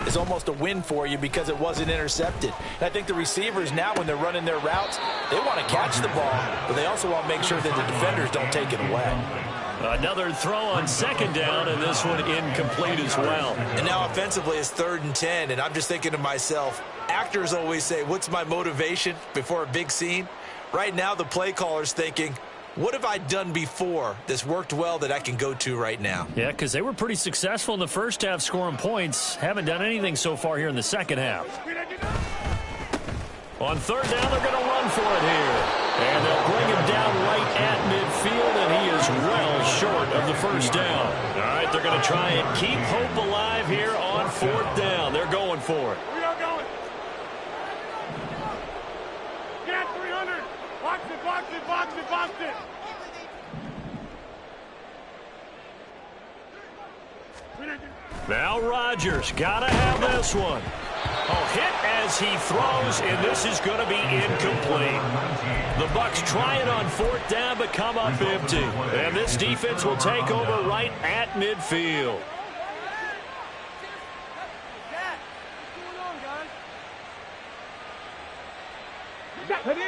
is almost a win for you because it wasn't intercepted. And I think the receivers now, when they're running their routes, they want to catch the ball, but they also want to make sure that the defenders don't take it away. Another throw on 2nd down, and this one incomplete as well. And now offensively it's 3rd and 10, and I'm just thinking to myself, actors always say, what's my motivation before a big scene? Right now the play caller's thinking, what have I done before that's worked well that I can go to right now? Yeah, because they were pretty successful in the first half scoring points. Haven't done anything so far here in the second half. On 3rd down, they're going to run for it here. And they'll bring him down right at midfield, and he is well short of the 1st down. All right, they're going to try and keep hope alive here on 4th down. They're going for it. We are going. Get 300. Box it, box it, box it, box it. Now Rodgers got to have this one. Oh, hit as he throws, and this is going to be incomplete. The Bucs try it on 4th down, but come up empty. And this defense will take over right at midfield.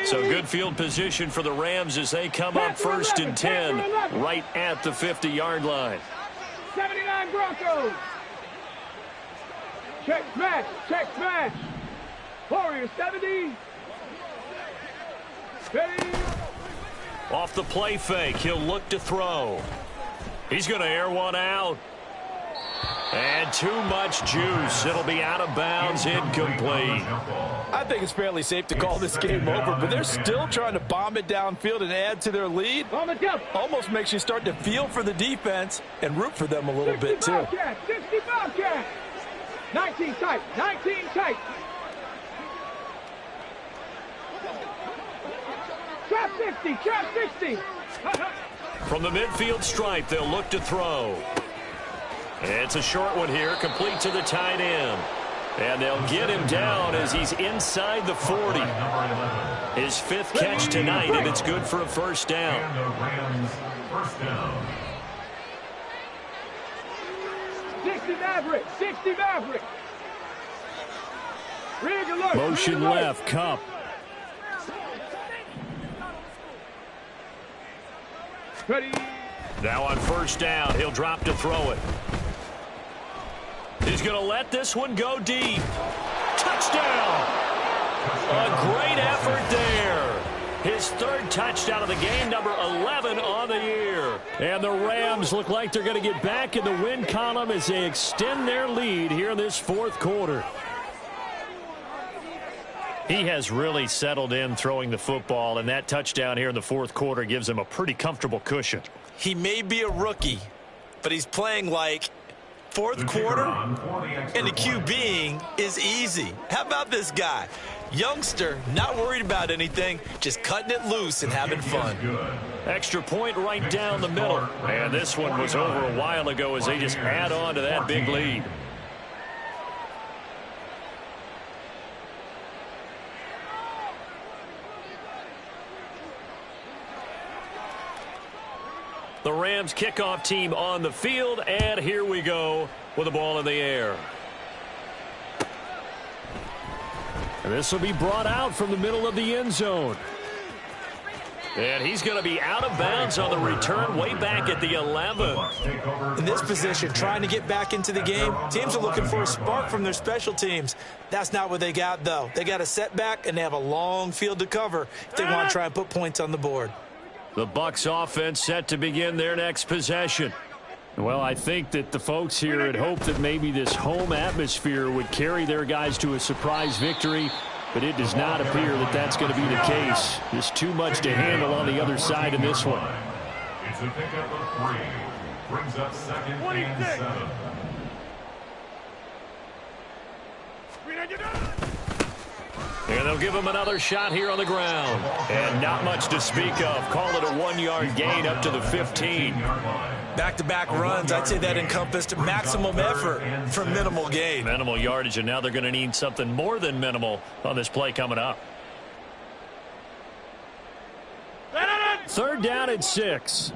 So good field position for the Rams as they come up 1st and 10 right at the 50-yard line. 79 Broncos. Check smash, check smash. Warriors 70. Ready. Off the play fake, he'll look to throw. He's going to air one out. And too much juice. It'll be out of bounds, incomplete. I think it's fairly safe to call this game over, but they're still trying to bomb it downfield and add to their lead. Almost makes you start to feel for the defense and root for them a little bit, too. 65 cat. 19 tight, 19 tight. Trap 60, trap 60. From the midfield stripe, they'll look to throw. It's a short one here, complete to the tight end. And they'll get him down as he's inside the 40. His 5th catch tonight, and it's good for a first down. And the Rams first down. 60 Maverick, 60 Maverick. Rig alert. Motion rig alert. left, Kupp. Ready. Now on first down, he'll drop to throw it. He's going to let this one go deep. Touchdown! A great effort there. His 3rd touchdown of the game, number 11 on the year. And the Rams look like they're going to get back in the win column as they extend their lead here in this 4th quarter. He has really settled in throwing the football, and that touchdown here in the 4th quarter gives him a pretty comfortable cushion. He may be a rookie, but he's playing like 4th quarter, and the QBing is easy. How about this guy? Youngster, not worried about anything, just cutting it loose and having fun. Extra point right down the middle. And this one was over a while ago as they just add on to that big lead. The Rams kickoff team on the field, and here we go with the ball in the air. And this will be brought out from the middle of the end zone. And he's going to be out of bounds on the return way back at the 11. In this position, trying to get back into the game, teams are looking for a spark from their special teams. That's not what they got, though. They got a setback, and they have a long field to cover if they want to try and put points on the board. The Bucs offense set to begin their next possession. Well, I think that the folks here had hoped that maybe this home atmosphere would carry their guys to a surprise victory, but it does not appear that that's going to be the case. There's too much to handle on the other side in this one. It's a pickup of 3. Brings up 2nd and 7. And they'll give him another shot here on the ground. And not much to speak of. Call it a 1-yard gain up to the 15. Back-to-back runs, I'd say that encompassed maximum effort for minimal gain. Minimal yardage, and now they're going to need something more than minimal on this play coming up. 3rd down and 6.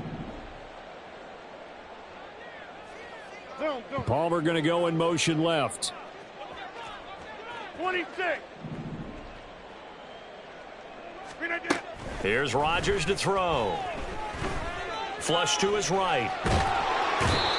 Palmer going to go in motion left. 26. Here's Rodgers to throw. Flush to his right.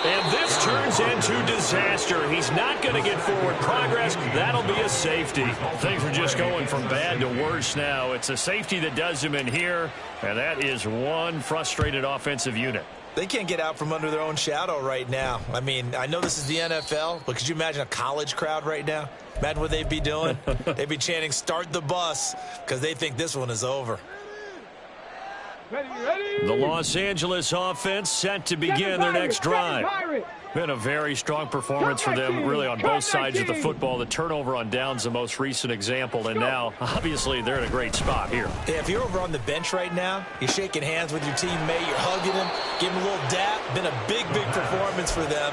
And this turns into disaster. He's not going to get forward progress. That'll be a safety. Things are just going from bad to worse now. It's a safety that does him in here, and that is one frustrated offensive unit. They can't get out from under their own shadow right now. I mean, I know this is the NFL, but could you imagine a college crowd right now? Imagine what they'd be doing. They'd be chanting, "Start the bus," because they think this one is over. The Los Angeles offense set to begin their next drive. Been a very strong performance for them, really, on both sides of the football. The turnover on downs, the most recent example, and now, obviously, they're in a great spot here. Yeah, if you're over on the bench right now, you're shaking hands with your teammate, you're hugging him, giving him a little dap. Been a big, big performance for them.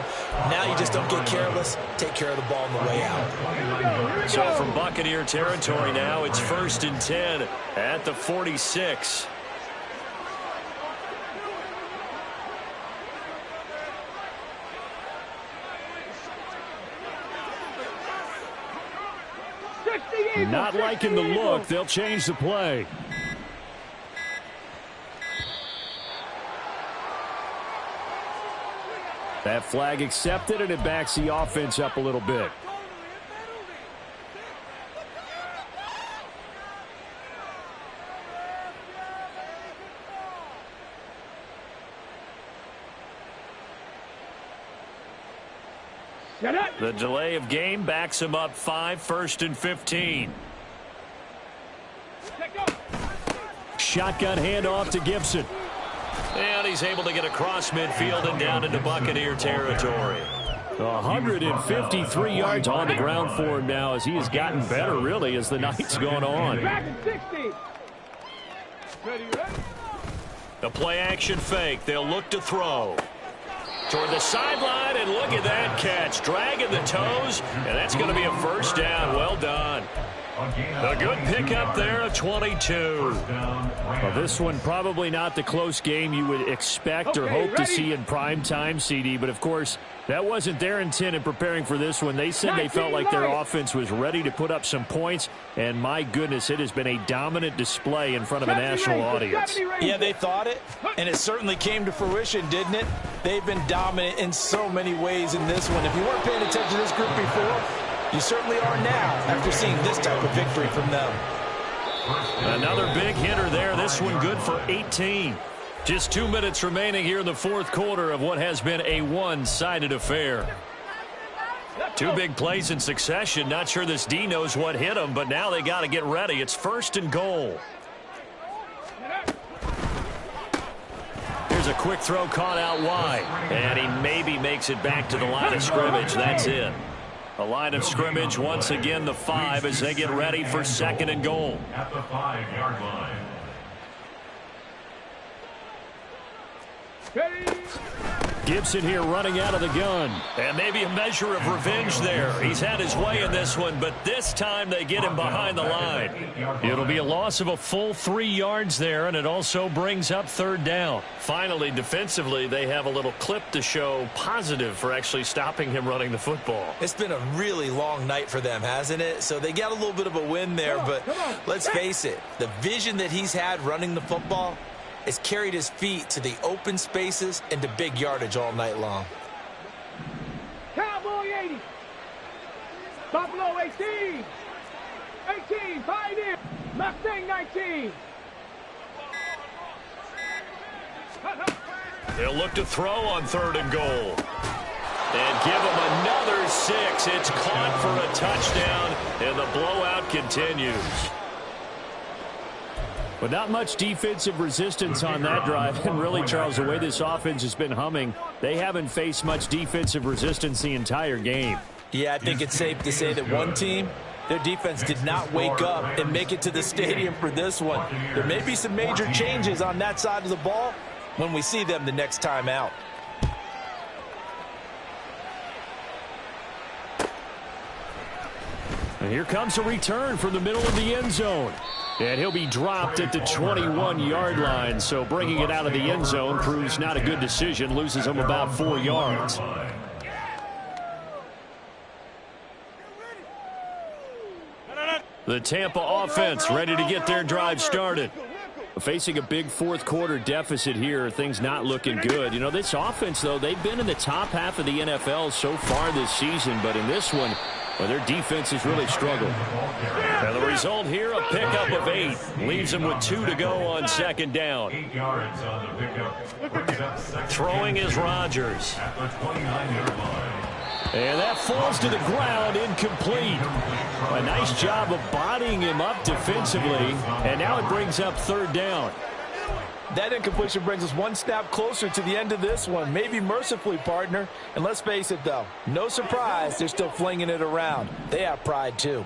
Now you just don't get careless. Take care of the ball on the way out. So from Buccaneer territory now, it's 1st and 10 at the 46. Not liking the look. They'll change the play. That flag accepted, and it backs the offense up a little bit. The delay of game backs him up 5, 1st and 15. Shotgun handoff to Gibson. And he's able to get across midfield and down into Buccaneer territory. 153 yards on the ground for him now as he has gotten better, really, as the night's gone on. The play action fake. They'll look to throw. toward the sideline, and look at that catch. Dragging the toes, and that's going to be a first down. Well done. A good pickup there of 22. Well, this one probably not the close game you would expect or hope to see in prime time, CD. But, of course, that wasn't their intent in preparing for this one. They said they felt like their offense was ready to put up some points. And, my goodness, it has been a dominant display in front of a national audience. Yeah, they thought it, and it certainly came to fruition, didn't it? They've been dominant in so many ways in this one. If you weren't paying attention to this group before, you certainly are now after seeing this type of victory from them. Another big hitter there. This one good for 18. Just 2 minutes remaining here in the fourth quarter of what has been a one-sided affair. Two big plays in succession. Not sure this D knows what hit him, but now they got to get ready. It's 1st and goal. Here's a quick throw caught out wide. And he maybe makes it back to the line of scrimmage. That's it. A line of scrimmage, once again, the 5 as they get ready for 2nd and goal. At the 5-yard line. Gibson here running out of the gun. And maybe a measure of revenge there. He's had his way in this one, but this time they get him behind the line. It'll be a loss of a full 3 yards there, and it also brings up 3rd down. Finally, defensively, they have a little clip to show positive for actually stopping him running the football. It's been a really long night for them, hasn't it? So they got a little bit of a win there, but let's face it, the vision that he's had running the football has carried his feet to the open spaces and to big yardage all night long. Cowboy 80. Buffalo 18. 18, Pioneer. Mustang 19. They'll look to throw on 3rd and goal. And give him another 6. It's caught for a touchdown, and the blowout continues. But not much defensive resistance on that drive. And really, Charles, the way this offense has been humming, they haven't faced much defensive resistance the entire game. Yeah, I think it's safe to say that one team, their defense did not wake up and make it to the stadium for this one. There may be some major changes on that side of the ball when we see them the next time out. And here comes a return from the middle of the end zone. And he'll be dropped at the 21-yard line. So bringing it out of the end zone proves not a good decision. Loses him about 4 yards. The Tampa offense ready to get their drive started. Facing a big fourth quarter deficit here, things not looking good. You know, this offense, though, they've been in the top half of the NFL so far this season. But in this one, well, their defense has really struggled. And the result here, a pickup of 8. Leaves them with 2 to go on 2nd down. 8 yards on the pickup. Throwing is Rodgers. At the 29-yard line. And that falls to the ground, incomplete. A nice job of bodying him up defensively. And now it brings up 3rd down. That incompletion brings us one snap closer to the end of this one. Maybe mercifully, partner. And let's face it, though, no surprise, they're still flinging it around. They have pride, too.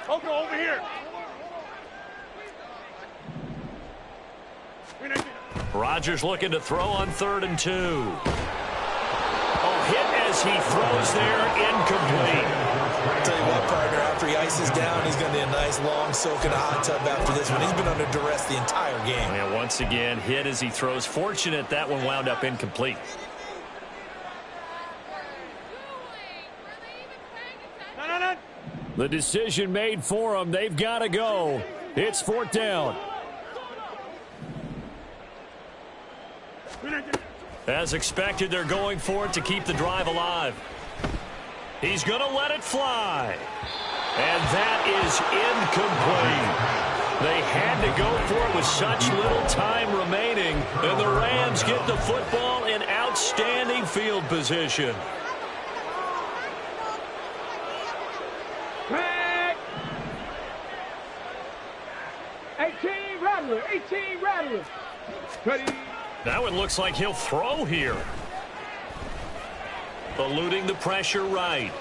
Over here. Rodgers looking to throw on 3rd and 2. Oh, hit as he throws there, incomplete. Tell you what, partner, after he ices down, he's going to need a nice long soak in a hot tub after this one. He's been under duress the entire game. And once again, hit as he throws. Fortunate that one wound up incomplete. The decision made for them. They've got to go. It's 4th down. As expected, they're going for it to keep the drive alive. He's going to let it fly. And that is incomplete. They had to go for it with such little time remaining. And the Rams get the football in outstanding field position. Craig. 18 Rattler. 18 Rattler. Ready. Now it looks like he'll throw here. Eluding the pressure right.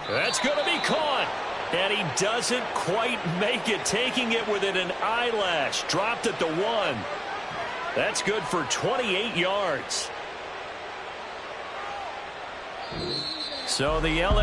That's going to be caught. And he doesn't quite make it, taking it within an eyelash. Dropped at the 1. That's good for 28 yards. So the LA